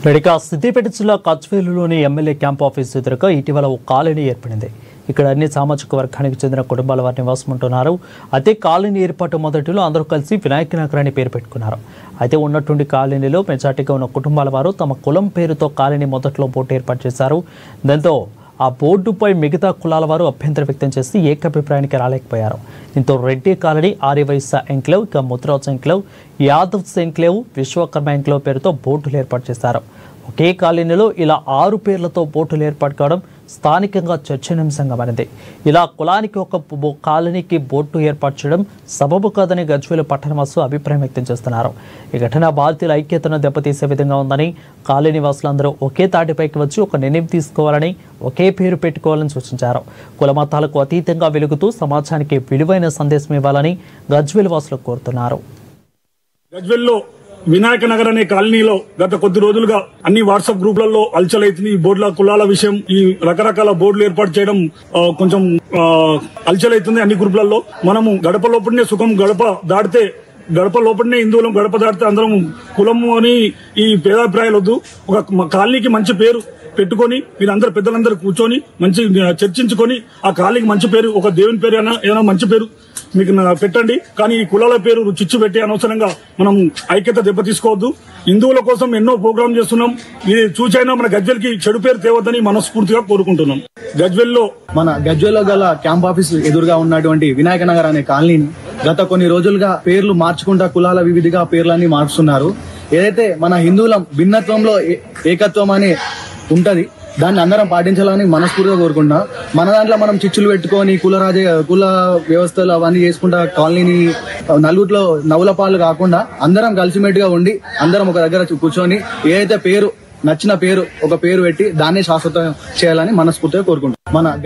రెడికా సిద్దిపేట జిల్లా కచ్వేలులోని MLA camp office ఎదురుగా ఇటీవల ఓ కాలనీ ఏర్పడింది. ఇక్కడ అన్ని సామాజిక వర్గానికి చెందిన కుటుంబాల వారు నివాసం ఉంటున్నారు. అయితే కాలనీ ఏర్పాటు మొదటిలో అందరూ కలిసి వినాయక నగర్ అని పేరు పెట్టుకున్నారు. అయితే ఉన్నటువంటి కాలనీలో మెజార్టీగా ఉన్న కుటుంబాల వారు తమ కులం పేరుతో కాలనీ మొదట్లో బోర్డు ఏర్పాటు చేశారు. దాంతో ఆ బోర్డుపై మిగతా కులాల వారు అభ్యంతరం వ్యక్తం చేసి ఏకాభిప్రాయానికి రాలేకపోయారు. దీంతో రెడ్డి కాలనీ, ఆర్యవైశ్య ఎంక్లేవ్, ఇక Mudiraj enclave, Yadavs enclave, Vishwakarma enclave పేరుతో బోర్డులు ఏర్పాటు చేశారు. ఒకే కాలనీలో ఇలా 6 పేర్లతో బోర్డులు ఏర్పాటు కావడం స్థానికంగా చర్చనీయాంశంగా మారింది. ఇలా కులానికి ఒక కాలనీకి బోర్డు ఏర్పాటు చేయడం సబబు కాదని గజ్వేలు పట్టణవాసులు అభిప్రాయం వ్యక్తం చేస్తున్నారు. ఈ ఘటన బాధితుల ఐక్యతను దెబ్బతీసే విధంగా ఉందని, కాలనీ వాసులందరూ ఒకే తాటిపైకి వచ్చి ఒక నిర్ణయం తీసుకోవాలని, ఒకే పేరు పెట్టుకోవాలని సూచించారు. కుల మతాలకు అతీతంగా వెలుగుతూ సమాజానికి విలువైన సందేశం ఇవ్వాలని గజ్వేలు వాసులు కోరుతున్నారు. గజ్వేల్లో వినాయక నగర్ అనే కాలనీలో గత కొద్ది రోజులుగా అన్ని వాట్సాప్ గ్రూపులలో అల్చలైతుంది. ఈ బోర్డుల కులాల విషయం, ఈ రకరకాల బోర్డులు ఏర్పాటు చేయడం కొంచెం అల్చలైతుంది అన్ని గ్రూపులలో. మనము గడప లోపలనే సుఖం, గడప లోపలనే హిందువులం, గడప దాటితే అందరం కులము అని ఈ భేదాభిప్రాయాలు వద్దు. ఒక కాలనీకి మంచి పేరు పెట్టుకొని మీరందరూ పెద్దలందరూ కూర్చొని మంచి చర్చించుకొని ఆ కాలనీకి మంచి పేరు, ఒక దేవుని పేరు ఏదైనా మంచి పేరు మీకు పెట్టండి. కానీ ఈ కులాల పేరు చిచ్చు పెట్టి అనవసరంగా మనం ఐక్యత దెబ్బతీసుకోవద్దు. హిందువుల కోసం ఎన్నో ప్రోగ్రాం చేస్తున్నాం. ఇది చూచైనా మన గజ్వేల్కి చెడు పేరు తేవద్దని మనస్ఫూర్తిగా కోరుకుంటున్నాం. మన గజ్వేల్లో గల క్యాంప్ ఆఫీస్ ఎదురుగా ఉన్నటువంటి వినాయక నగర్ అనే కాలనీని గత కొన్ని రోజులుగా పేర్లు మార్చుకుంటా కులాల వివిధిగా పేర్లన్నీ మార్చుతున్నారు. ఏదైతే మన హిందువుల భిన్నత్వంలో ఏకత్వం అని ఉంటది, దాన్ని అందరం పాటించాలని మనస్ఫూర్తిగా కోరుకుంటున్నా. మన దాంట్లో మనం చిచ్చులు పెట్టుకొని కుల వ్యవస్థలు అవన్నీ చేసుకుంటా కాలనీని నలుగురిలో నవ్వుల పాలు కాకుండా అందరం కలిసిమెట్టుగా ఉండి అందరం ఒక దగ్గర కూర్చొని ఏదైతే పేరు నచ్చిన పేరు ఒక పేరు పెట్టి దాన్నే శాశ్వతం చేయాలని మనస్ఫూర్తిగా కోరుకుంటున్నాం.